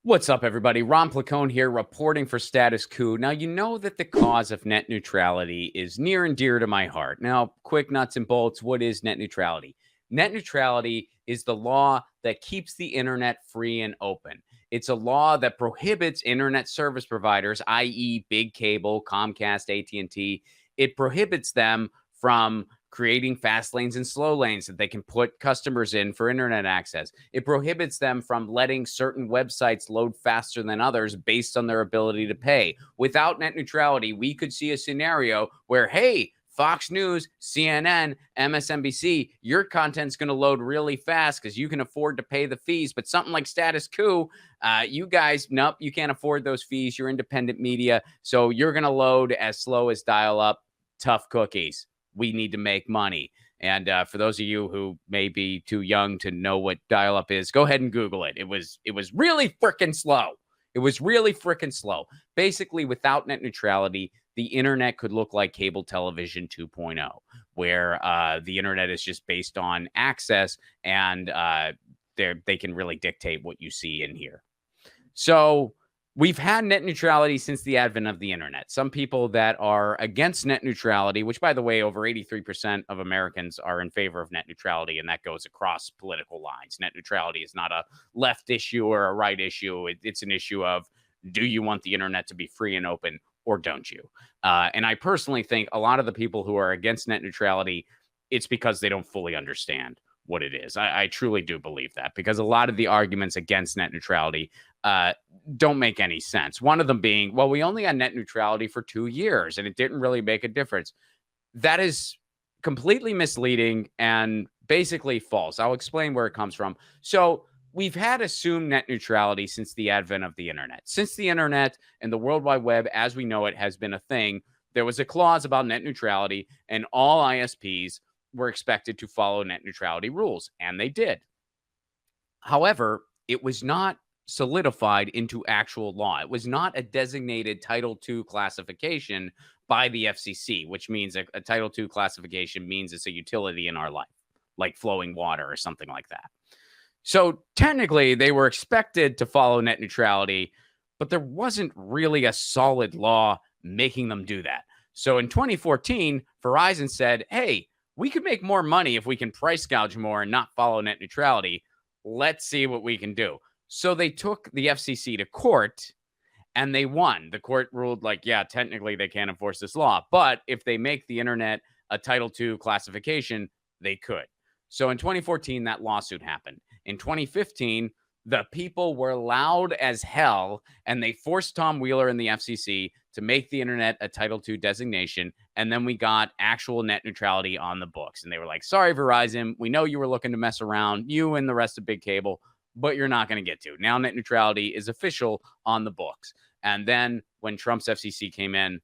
What's up, everybody? Ron Placone here, reporting for Status Coup. Now, you know that the cause of net neutrality is near and dear to my heart. Now, quick nuts and bolts, what is net neutrality? Net neutrality is the law that keeps the internet free and open. It's a law that prohibits internet service providers, i.e., big cable, Comcast, AT&T. It prohibits them from creating fast lanes and slow lanes that they can put customers in for internet access. It prohibits them from letting certain websites load faster than others based on their ability to pay. Without net neutrality, we could see a scenario where, hey, Fox News, CNN, MSNBC, your content's going to load really fast because you can afford to pay the fees. But something like Status Coup, you guys, nope, you can't afford those fees. You're independent media. So you're going to load as slow as dial up. Tough cookies. We need to make money. And for those of you who may be too young to know what dial-up is, go ahead and Google it. It was really freaking slow. It was really freaking slow. Basically, without net neutrality, the internet could look like cable television 2.0, where the internet is just based on access, and they can really dictate what you see in here. So we've had net neutrality since the advent of the internet. Some people that are against net neutrality, which, by the way, over 83% of Americans are in favor of net neutrality, and that goes across political lines. Net neutrality is not a left issue or a right issue. It's an issue of, do you want the internet to be free and open or don't you? And I personally think a lot of the people who are against net neutrality, it's because they don't fully understand what it is. I truly do believe that, because a lot of the arguments against net neutrality don't make any sense. One of them being, well, we only had net neutrality for 2 years and it didn't really make a difference. That is completely misleading and basically false. I'll explain where it comes from. So we've had assumed net neutrality since the advent of the internet. Since the internet and the World Wide Web as we know it has been a thing, there was a clause about net neutrality, and all ISPs were expected to follow net neutrality rules, and they did. However, it was not solidified into actual law. It was not a designated Title II classification by the FCC, which means a Title II classification means it's a utility in our life, like flowing water or something like that. So technically, they were expected to follow net neutrality, but there wasn't really a solid law making them do that. So in 2014, Verizon said, hey, we could make more money if we can price gouge more and not follow net neutrality. Let's see what we can do. So they took the FCC to court and they won. The court ruled like, yeah, technically they can't enforce this law, but if they make the internet a Title II classification, they could. So in 2014, that lawsuit happened. In 2015, the people were loud as hell, and they forced Tom Wheeler and the FCC to make the internet a Title II designation, and then we got actual net neutrality on the books. And they were like, sorry, Verizon, we know you were looking to mess around, you and the rest of big cable, but you're not going to get to. Now net neutrality is official on the books. And then when Trump's FCC came in,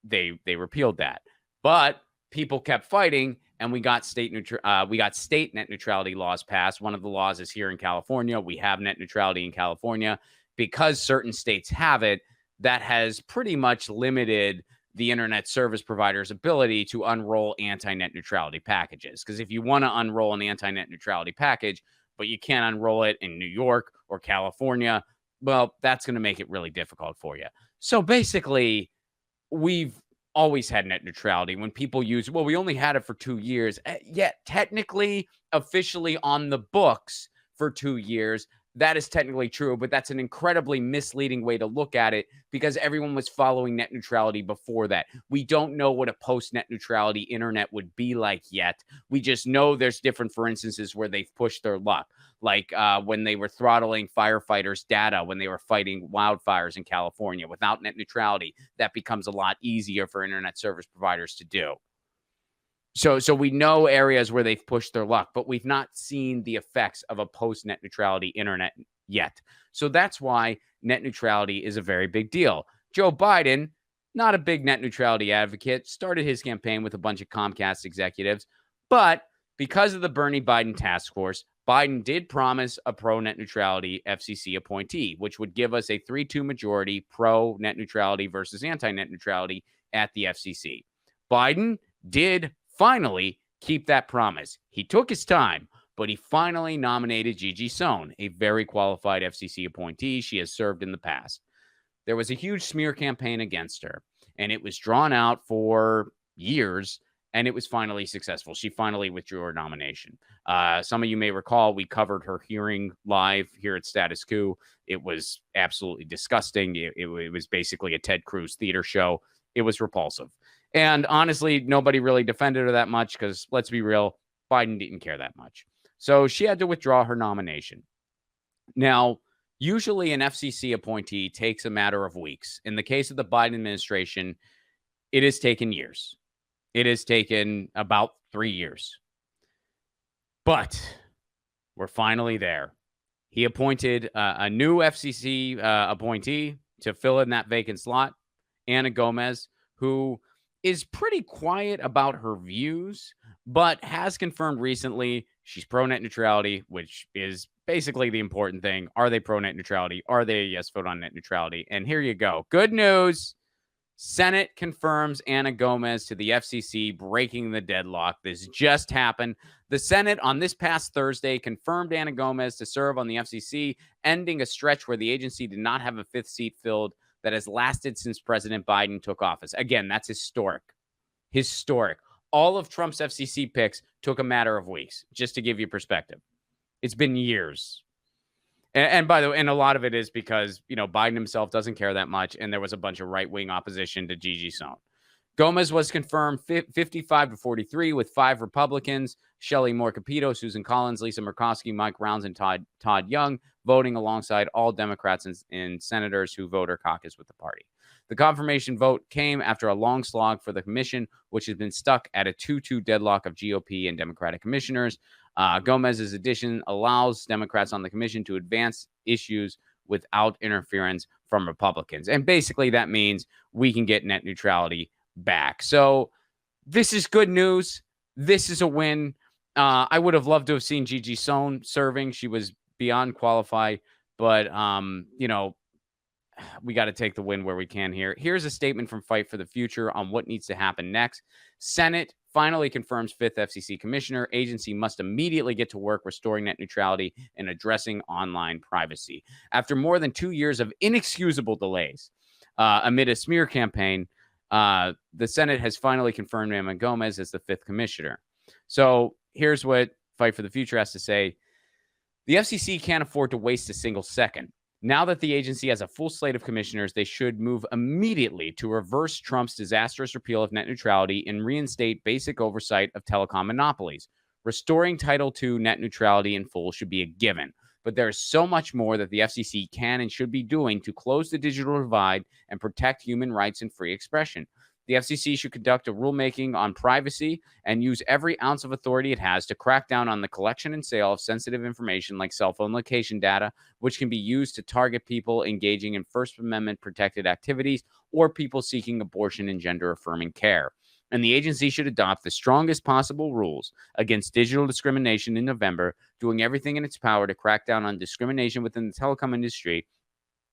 they repealed that. But people kept fighting, and we got state net neutrality laws passed. One of the laws is here in California. We have net neutrality in California. Because certain states have it, that has pretty much limited the internet service provider's ability to unroll anti-net neutrality packages. Because if you want to unroll an anti-net neutrality package, but you can't unroll it in New York or California, well, that's going to make it really difficult for you. So basically, we've always had net neutrality. When people use, well, we only had it for 2 years. Yet technically, officially on the books for 2 years, that is technically true, but that's an incredibly misleading way to look at it because everyone was following net neutrality before that. We don't know what a post-net neutrality internet would be like yet. We just know there's different, for instances, where they've pushed their luck, like when they were throttling firefighters' data when they were fighting wildfires in California. Without net neutrality, that becomes a lot easier for internet service providers to do. So we know areas where they've pushed their luck, but we've not seen the effects of a post-net neutrality internet yet. So that's why net neutrality is a very big deal. Joe Biden, not a big net neutrality advocate, started his campaign with a bunch of Comcast executives, but because of the Bernie Biden task force, Biden did promise a pro-net neutrality FCC appointee, which would give us a 3-2 majority pro-net neutrality versus anti-net neutrality at the FCC. Biden did finally keep that promise. He took his time, but he finally nominated Gigi Sohn, a very qualified FCC appointee. She has served in the past. There was a huge smear campaign against her, and it was drawn out for years, and it was finally successful. She finally withdrew her nomination. Some of you may recall we covered her hearing live here at Status Coup. It was absolutely disgusting. It was basically a Ted Cruz theater show. It was repulsive. And honestly, nobody really defended her that much because, let's be real, Biden didn't care that much. So she had to withdraw her nomination. Now, usually an FCC appointee takes a matter of weeks. In the case of the Biden administration, it has taken years. It has taken about 3 years. But we're finally there. He appointed a new FCC appointee to fill in that vacant slot, Ana Gomez, who is pretty quiet about her views, but has confirmed recently she's pro-net neutrality, which is basically the important thing. Are they pro-net neutrality? Are they a yes vote on net neutrality? And here you go. Good news. Senate confirms Ana Gomez to the FCC, breaking the deadlock. This just happened. The Senate on this past Thursday confirmed Ana Gomez to serve on the FCC, ending a stretch where the agency did not have a fifth seat filled that has lasted since President Biden took office. Again, that's historic. Historic. All of Trump's FCC picks took a matter of weeks, just to give you perspective. It's been years. And by the way, and a lot of it is because, Biden himself doesn't care that much, and there was a bunch of right-wing opposition to Gigi Sohn. Gomez was confirmed 55-43 with 5 Republicans, Shelley Moore Capito, Susan Collins, Lisa Murkowski, Mike Rounds, and Todd Young, voting alongside all Democrats and senators who vote or caucus with the party. The confirmation vote came after a long slog for the commission, which has been stuck at a 2-2 deadlock of GOP and Democratic commissioners. Gomez's addition allows Democrats on the commission to advance issues without interference from Republicans. And basically that means we can get net neutrality back. So this is good news. This is a win. I would have loved to have seen Gigi Sohn serving. She was beyond qualified, but we got to take the win where we can here. Here's a statement from Fight for the Future on what needs to happen next. Senate finally confirms 5th FCC commissioner. Agency must immediately get to work restoring net neutrality and addressing online privacy. After more than 2 years of inexcusable delays amid a smear campaign, the Senate has finally confirmed Ana Gomez as the 5th commissioner. So here's what Fight for the Future has to say. The FCC can't afford to waste a single second. Now that the agency has a full slate of commissioners, they should move immediately to reverse Trump's disastrous repeal of net neutrality and reinstate basic oversight of telecom monopolies. Restoring Title II net neutrality in full should be a given, but there is so much more that the FCC can and should be doing to close the digital divide and protect human rights and free expression. The FCC should conduct a rulemaking on privacy and use every ounce of authority it has to crack down on the collection and sale of sensitive information like cell phone location data, which can be used to target people engaging in First Amendment protected activities or people seeking abortion and gender-affirming care. And the agency should adopt the strongest possible rules against digital discrimination in November, doing everything in its power to crack down on discrimination within the telecom industry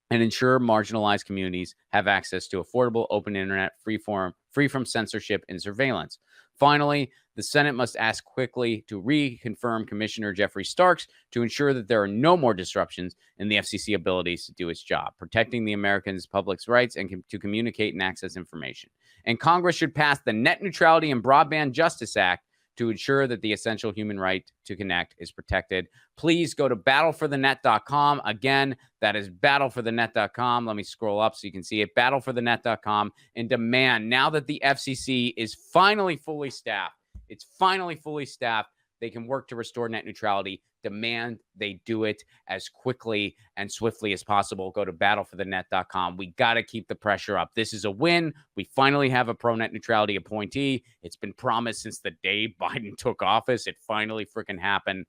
and ensure marginalized communities have access to affordable open internet free from censorship and surveillance. Finally, the Senate must act quickly to reconfirm Commissioner Jeffrey Starks to ensure that there are no more disruptions in the FCC abilities to do its job, protecting the Americans' public's rights and to communicate and access information. And Congress should pass the Net Neutrality and Broadband Justice Act to ensure that the essential human right to connect is protected. Please go to battleforthenet.com. Again, that is battleforthenet.com. Let me scroll up so you can see it. Battleforthenet.com, and demand, now that the FCC is finally fully staffed, they can work to restore net neutrality. Demand they do it as quickly and swiftly as possible. Go to battleforthenet.com. We got to keep the pressure up. This is a win. We finally have a pro-net neutrality appointee. It's been promised since the day Biden took office. It finally freaking happened.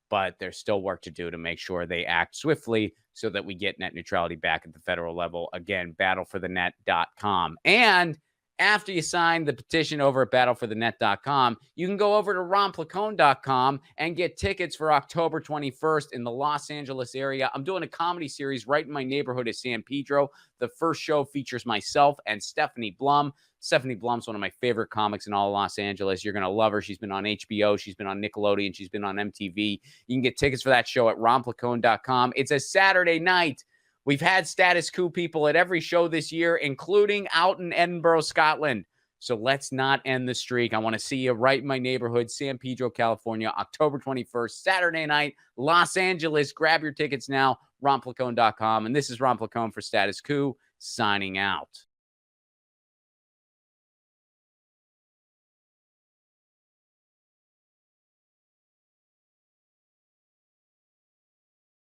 But there's still work to do to make sure they act swiftly so that we get net neutrality back at the federal level. Again, battleforthenet.com. And After you sign the petition over at battleforthenet.com, you can go over to ronplacone.com and get tickets for October 21st in the Los Angeles area. I'm doing a comedy series right in my neighborhood of San Pedro. The first show features myself and Stephanie Blum. Stephanie Blum's one of my favorite comics in all of Los Angeles. You're going to love her. She's been on HBO. She's been on Nickelodeon. She's been on MTV. You can get tickets for that show at ronplacone.com. It's a Saturday night. We've had Status Coup people at every show this year, including out in Edinburgh, Scotland. So let's not end the streak. I want to see you right in my neighborhood, San Pedro, California, October 21st, Saturday night, Los Angeles. Grab your tickets now, ronplacone.com. And this is Ron Placone for Status Coup, signing out.